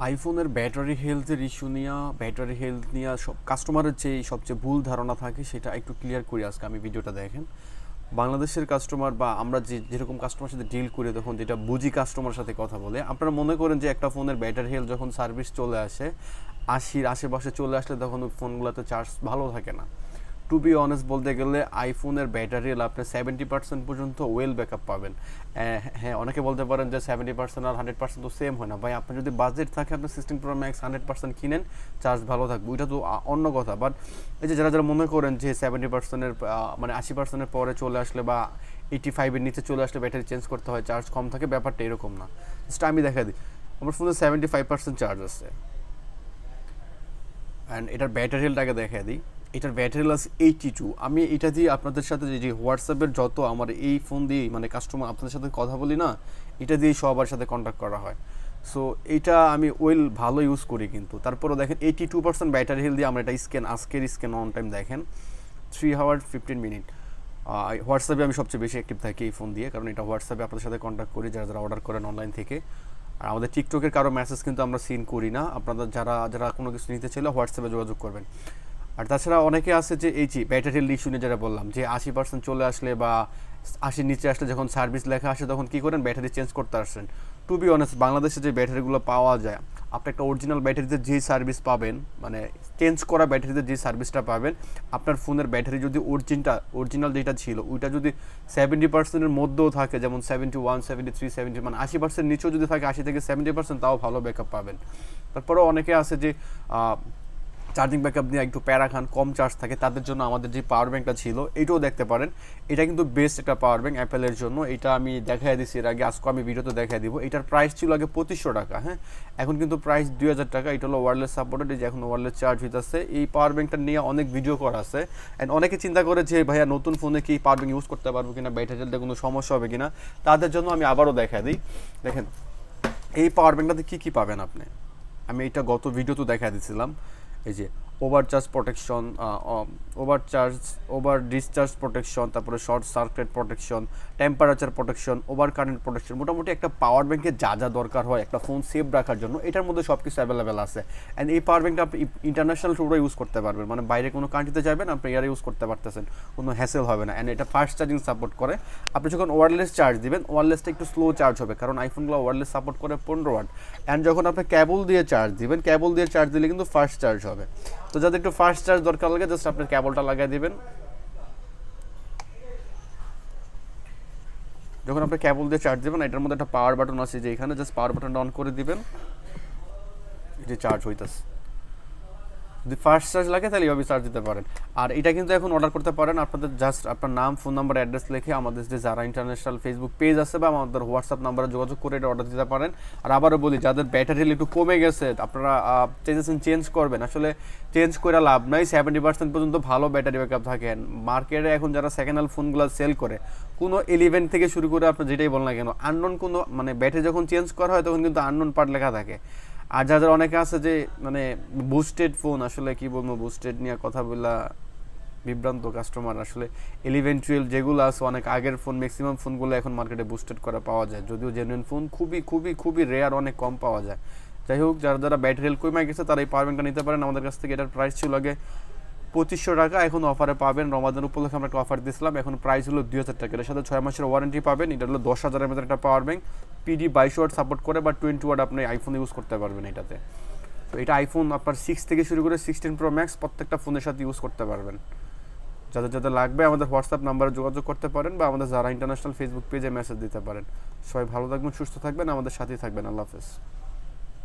আইফোনের ব্যাটারি হেলথের ইস্যু নিয়ে ব্যাটারি হেলথ নিয়ে সব কাস্টমারের যে সবচেয়ে ভুল ধারণা থাকে সেটা একটু ক্লিয়ার করি আজকে আমি ভিডিওটা দেখেন। বাংলাদেশের কাস্টমার বা আমরা যেরকম কাস্টমার সাথে ডিল করে তখন যেটা বুঝি কাস্টমার সাথে কথা বলে, আপনারা মনে করেন যে একটা ফোনের ব্যাটারি হেলথ যখন সার্ভিস চলে আসে ৮০-র আশেপাশে চলে আসলে তখন ওই ফোনগুলোতে চার্জ ভালো থাকে না। টু বি অনেস্ট বলতে গেলে আইফোনের ব্যাটারি আপনি 70% পর্যন্ত ওয়েল ব্যাকআপ পাবেন। হ্যাঁ, অনেকে বলতে পারেন যে 70% আর 100% তো সেম হয় না। ভাই, আপনার যদি বাজেট থাকে আপনি 16 প্রো ম্যাক্স 100% কিনেন, চার্জ ভালো থাকবে, ওইটা তো অন্য কথা। বাট এই যে যারা যারা মনে করেন যে 70%-এর মানে 80%-এর পরে চলে আসলে বা 85-এর নিচে চলে আসলে ব্যাটারি চেঞ্জ করতে হয়, চার্জ কম থাকে, ব্যাপারটা এরকম না। জাস্ট আমি দেখা দিই, আমার ফোনে 75% চার্জ আছে অ্যান্ড এটার ব্যাটারি হেলথটাকে দেখা দিই। এটার ব্যাটারি লাস 82। আমি এটা দিয়ে আপনাদের সাথে যে হোয়াটসঅ্যাপের যত আমার এই ফোন দিয়েই মানে কাস্টমার আপনাদের সাথে কথা বলি না, এটা দিয়েই সবার সাথে কন্ট্যাক্ট করা হয়। সো এইটা আমি ওয়েল ভালো ইউজ করি, কিন্তু তারপরেও দেখেন 82% ব্যাটারি হেলথ দিয়ে আমরা এটা আজকের স্ক্যান অন টাইম দেখেন 3 hours 15 minutes। হোয়াটসঅ্যাপে আমি সবচেয়ে বেশি অ্যাক্টিভ থাকি এই ফোন দিয়ে, কারণ এটা হোয়াটসঅ্যাপে আপনাদের সাথে কন্ট্যাক্ট করি যারা যারা অর্ডার করেন অনলাইন থেকে। আর আমাদের টিকটকের কারো মেসেজ কিন্তু আমরা সিন করি না। আপনাদের যারা যারা কোনো কিছু নিতে চাইলে হোয়াটসঅ্যাপে যোগাযোগ করবেন। আর তাছাড়া অনেকে আছে যে এই যে ব্যাটারি ইস্যু নিয়ে যারা বললাম যে 80% চলে আসলে বা 80-র নিচে আসলে যখন সার্ভিস লেখা আসে তখন কী করেন, ব্যাটারি চেঞ্জ করতে আসছেন। টু বি অনেস্ট, বাংলাদেশে যে ব্যাটারিগুলো পাওয়া যায়, আপনি একটা অরিজিনাল ব্যাটারিতে যে সার্ভিস পাবেন, মানে চেঞ্জ করা ব্যাটারিতে যে সার্ভিসটা পাবেন, আপনার ফোনের ব্যাটারি যদি অরিজিনাল যেটা ছিল ওইটা যদি 70%-এর মধ্যেও থাকে, যেমন 71, 73, 70, মানে 80% নিচেও যদি থাকে, 80 থেকে 70%, তাও ভালো ব্যাকআপ পাবেন। তারপরেও অনেকে আছে যে চার্জিং ব্যাকআপ নিয়ে একটু প্যারা খান, কম চার্জ থাকে, তাদের জন্য আমাদের যে পাওয়ার ব্যাঙ্কটা ছিল এইটাও দেখতে পারেন। এটা কিন্তু বেস্ট একটা পাওয়ার ব্যাঙ্ক অ্যাপেলের জন্য। এটা আমি দেখাই দিচ্ছি এর আগে, আজকে আমি ভিডিওতে দেখাই দিব। এটার প্রাইস ছিল আগে 2500 টাকা, হ্যাঁ, এখন কিন্তু প্রাইস 2000 টাকা। এটা হলো ওয়্যারলেস সাপোর্টেড, এই যে এখন ওয়্যারলেস চার্জ হইতেছে। এই পাওয়ার ব্যাঙ্কটা নিয়ে অনেক ভিডিও করা আছে অ্যান্ড অনেকে চিন্তা করে যে ভাইয়া নতুন ফোনে কি পাওয়ার ব্যাঙ্ক ইউজ করতে পারবো কিনা, ব্যাটারিতে কোনো সমস্যা হবে কিনা, তাদের জন্য আমি আবারও দেখা দিই। দেখেন এই পাওয়ার ব্যাঙ্কটাতে কী কী পাবেন আপনি, আমি এটা গত ভিডিওতে দেখা দিয়েছিলাম। এই যে overcharge protection, over discharge protection, তারপরে short circuit protection, temperature protection, over current protection, মোটামুটি একটা পাওয়ার ব্যাঙ্কে যা যা দরকার হয় একটা ফোন সেভ রাখার জন্য এটার মধ্যে সব কিছু অ্যাভেলেবেল আছে। অ্যান্ড এই পাওয়ার ব্যাঙ্কটা আপনি ইন্টারন্যাশনাল ট্যুরে ইউজ করতে পারবেন, মানে বাইরে কোনো কান্ট্রিতে যাবেন আপনি এয়ারে ইউজ করতে পারতেছেন, কোনো হ্যাসেল হবে না। অ্যান্ড এটা ফাস্ট চার্জিং সাপোর্ট করে। আপনি যখন ওয়্যারলেস চার্জ দিবেন, ওয়্যারলেসটা একটু স্লো চার্জ হবে, কারণ আইফোনগুলো ওয়্যারলেস সাপোর্ট করে 15 ওয়াট। অ্যান্ড যখন আপনি কেবল দিয়ে চার্জ দিবেন, কেবল দিয়ে চার্জ দিলে কিন্তু ফাস্ট চার্জ হবে। তো যাদের একটু ফাস্ট চার্জ দরকার লাগে, জাস্ট আপনার কেবলটা লাগিয়ে দিবেন। যখন আপনি কেবল দিয়ে চার্জ দিবেন, এটার মধ্যে একটা পাওয়ার বাটন আছে, যে এখানে জাস্ট পাওয়ার বাটনটা অন করে দিবেন, এই যে চার্জ হইতেছে। যদি ফাস্ট চার্জ লাগে তাহলে এইভাবে চার্জ দিতে পারেন। আর এটা কিন্তু এখন অর্ডার করতে পারেন, আপনাদের জাস্ট আপনার নাম, ফোন নাম্বার, অ্যাড্রেস লিখে আমাদের যে যারা ইন্টারন্যাশনাল ফেসবুক পেজ আছে বা আমাদের হোয়াটসঅ্যাপ নাম্বারে যোগাযোগ করে এটা অর্ডার দিতে পারেন। আর আবারও বলি, যাদের ব্যাটারি একটু কমে গেছে, আপনারা চেঞ্জ করবেন, আসলে চেঞ্জ করে লাভ নাই। 70% পর্যন্ত ভালো ব্যাটারি ব্যাকআপ থাকে। মার্কেটে এখন যারা সেকেন্ড হ্যান্ড ফোনগুলো সেল করে, কোনো 11 থেকে শুরু করে আপনি যেটাই বলেন না কেন, আননোন কোনো মানে ব্যাটারি যখন চেঞ্জ করা হয় তখন কিন্তু আননোন পার্ট লেখা থাকে। আর যাদের অনেকে আছে যে মানে বুস্টেড ফোন, আসলে কি বলবো, বুস্টেড নিয়ে কথা বলা বিভ্রান্ত কাস্টমার। আসলে 11-12 যেগুলো আছে অনেক আগের ফোন, ম্যাক্সিমাম ফোনগুলো এখন মার্কেটে বুস্টেড করা পাওয়া যায়, যদিও জেনুইন ফোন খুবই খুবই খুবই রেয়ার, অনেক কম পাওয়া যায়। যাই হোক, যারা যারা ব্যাটারি হেলথ কমে গেছে তারা এই পাওয়ার ব্যাঙ্কটা নিতে পারেন আমাদের কাছ থেকে। এটার প্রাইস ছিল আগে 2500 টাকা, এখন অফারে পাবেন। রমাদান উপলক্ষে আমরা একটা অফার দিয়েছিলাম, এখন প্রাইস হলো 2000 টাকা। এর সাথে 6 মাসের ওয়ারেন্টি পাবেন। এটা হলো 10,000-এর মধ্যে একটা power bank, PD 22 watt support করে বা 20 ওয়াট আপনি আইফোন ইউজ করতে পারবেন এটাতে। তো এটা আইফোন আপনার 6 থেকে শুরু করে 16 প্রো ম্যাক্স প্রত্যেকটা ফোনের সাথে ইউজ করতে পারবেন। যাদের যাদের লাগবে আমাদের হোয়াটসঅ্যাপ নাম্বারে যোগাযোগ করতে পারেন বা আমাদের যারা ইন্টারন্যাশনাল ফেসবুক পেজে মেসেজ দিতে পারেন। সবাই ভালো থাকবেন, সুস্থ থাকবেন, আমাদের সাথেই থাকবেন। আল্লাহ হাফেজ।